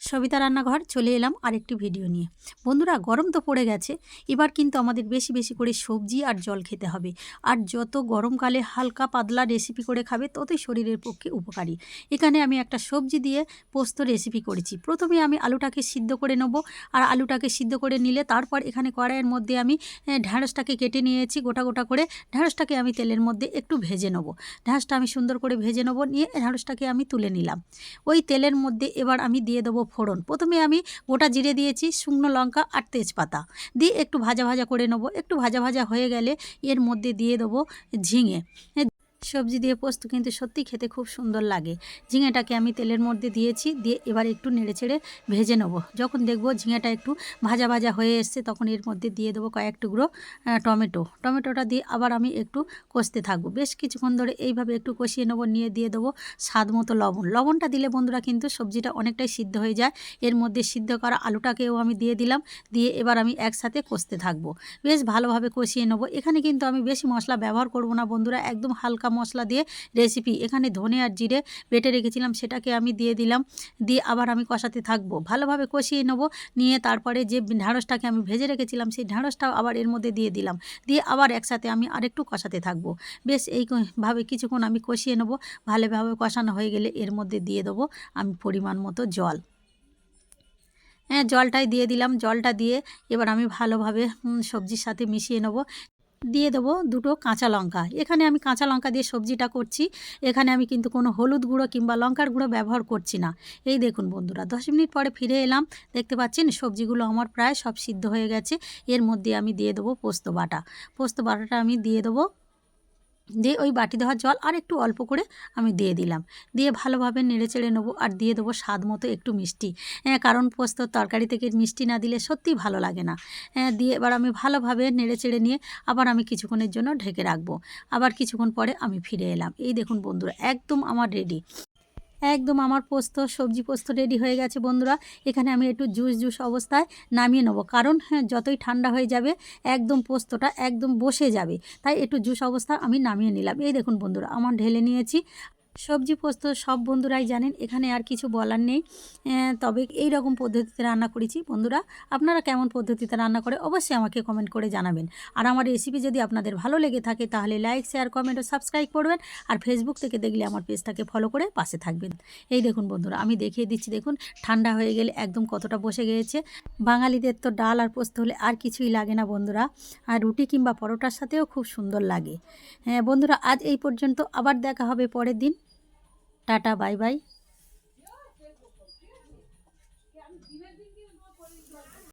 সবিতা রান্নাঘর চলে এলাম আরেকটি ভিডিও নিয়ে। বন্ধুরা, গরম তো পড়ে গেছে, এবার কিন্তু আমাদের বেশি বেশি করে সবজি আর জল খেতে হবে। আর যত গরমকালে হালকা পাতলা রেসিপি করে খাবে ততই শরীরের পক্ষে উপকারী। এখানে আমি একটা সবজি দিয়ে পোস্ত রেসিপি করেছি। প্রথমে আমি আলুটাকে সিদ্ধ করে নেব, আর আলুটাকে সিদ্ধ করে নিলে তারপর এখানে কড়াইয়ের মধ্যে আমি ঢ্যাঁড়সটাকে কেটে নিয়েছি গোটা গোটা করে। ঢ্যাঁড়সটাকে আমি তেলের মধ্যে একটু ভেজে নেব। ঢ্যাঁড়সটা আমি সুন্দর করে ভেজে নেব, নিয়ে ঢ্যাঁড়সটাকে আমি তুলে নিলাম। ওই তেলের মধ্যে এবার আমি দিয়ে দেবো ফোড়ন। প্রথমে আমি গোটা জিরে দিয়েছি, শুকনো লঙ্কা আর তেজপাতা দিয়ে একটু ভাজা ভাজা করে নেবো। একটু ভাজা ভাজা হয়ে গেলে এর মধ্যে দিয়ে দেবো ঝিঙে। সবজি দিয়ে পোস্ত কিন্তু সত্যি খেতে খুব সুন্দর লাগে। ঝিঙেটাকে আমি তেলের মধ্যে দিয়েছি, দিয়ে এবার একটু নেড়েচেড়ে ভেজে নেবো। যখন দেখবো ঝিঙেটা একটু ভাজা ভাজা হয়ে এসছে তখন এর মধ্যে দিয়ে দেবো কয়েক টুকরো টমেটোটা দিয়ে আবার আমি একটু কষতে থাকবো। বেশ কিছুক্ষণ ধরে এইভাবে একটু কষিয়ে নেবো, নিয়ে দিয়ে দেবো স্বাদ মতো লবণটা দিলে বন্ধুরা কিন্তু সবজিটা অনেকটাই সিদ্ধ হয়ে যায়। এর মধ্যে সিদ্ধ করা আলুটাকেও আমি দিয়ে দিলাম, দিয়ে এবার আমি একসাথে কষতে থাকবো। বেশ ভালোভাবে কষিয়ে নেবো। এখানে কিন্তু আমি বেশি মশলা ব্যবহার করব না বন্ধুরা, একদম হালকা মশলা দিয়ে রেসিপি। এখানে ধনে আর জিরে বেটে রেখেছিলাম, সেটাকে আমি দিয়ে দিলাম, দিয়ে আবার আমি কষাতে থাকবো। ভালোভাবে কষিয়ে নেবো, নিয়ে তারপরে যে ঢ্যাঁড়সটাকে আমি ভেজে রেখেছিলাম সেই ঢ্যাঁড়সটাও আবার এর মধ্যে দিয়ে দিলাম, দিয়ে আবার একসাথে আমি আরেকটু কষাতে থাকবো। বেশ এইভাবে কিছুক্ষণ আমি কষিয়ে নেবো। ভালোভাবে কষানো হয়ে গেলে এর মধ্যে দিয়ে দেবো আমি পরিমাণ মতো জল। হ্যাঁ, জলটাই দিয়ে দিলাম। জলটা দিয়ে এবার আমি ভালোভাবে সবজির সাথে মিশিয়ে নেবো। দিয়ে দেবো দুটো কাঁচা লঙ্কা। এখানে আমি কাঁচা লঙ্কা দিয়ে সবজিটা করছি। এখানে আমি কিন্তু কোনো হলুদ গুঁড়ো কিংবা লঙ্কার গুঁড়ো ব্যবহার করছি না। এই দেখুন বন্ধুরা, 10 মিনিট পরে ফিরে এলাম। দেখতে পাচ্ছেন সবজিগুলো আমার প্রায় সব সিদ্ধ হয়ে গেছে। এর মধ্যে আমি দিয়ে দেবো পোস্ত বাটাটা আমি দিয়ে দেবো, দিয়ে ওই বাটি ধোয়া জল আর একটু অল্প করে আমি দিয়ে দিলাম, দিয়ে ভালোভাবে নেড়েচেড়ে নেবো। আর দিয়ে দেবো স্বাদ মতো একটু মিষ্টি, কারণ পোস্তর তরকারি থেকে মিষ্টি না দিলে সত্যিই ভালো লাগে না। দিয়ে এবার আমি ভালোভাবে নেড়েচেড়ে নিয়ে আবার আমি কিছুক্ষণের জন্য ঢেকে রাখবো। আবার কিছুক্ষণ পরে আমি ফিরে এলাম। এই দেখুন বন্ধুরা, একদম আমার রেডি। একদম আমার সবজি পোস্ত রেডি হয়ে গেছে বন্ধুরা। এখানে আমি একটু জুস অবস্থায় নামিয়ে নেবো, কারণ যতই ঠান্ডা হয়ে যাবে একদম পোস্তটা একদম বসে যাবে, তাই একটু জুস অবস্থা আমি নামিয়ে নিলাম। এই দেখুন বন্ধুরা, আমার ঢেলে নিয়েছি। সবজি পোস্ত সব বন্ধুরাই জানেন, এখানে আর কিছু বলার নেই। তবে এই রকম পদ্ধতিতে রান্না করেছি বন্ধুরা। আপনারা কেমন পদ্ধতিতে রান্না করে অবশ্যই আমাকে কমেন্ট করে জানাবেন। আর আমার রেসিপি যদি আপনাদের ভালো লেগে থাকে তাহলে লাইক, শেয়ার, কমেন্ট ও সাবস্ক্রাইব করবেন। আর ফেসবুক থেকে দেখলে আমার পেজটাকে ফলো করে পাশে থাকবেন। এই দেখুন বন্ধুরা, আমি দেখিয়ে দিচ্ছি। দেখুন ঠান্ডা হয়ে গেলে একদম কতটা বসে গিয়েছে। বাঙালিদের তো ডাল আর পোস্ত হলে আর কিছুই লাগে না বন্ধুরা, আর রুটি কিংবা পরোটার সাথেও খুব সুন্দর লাগে। হ্যাঁ বন্ধুরা, আজ এই পর্যন্ত, আবার দেখা হবে পরের দিন। Tata, bye bye.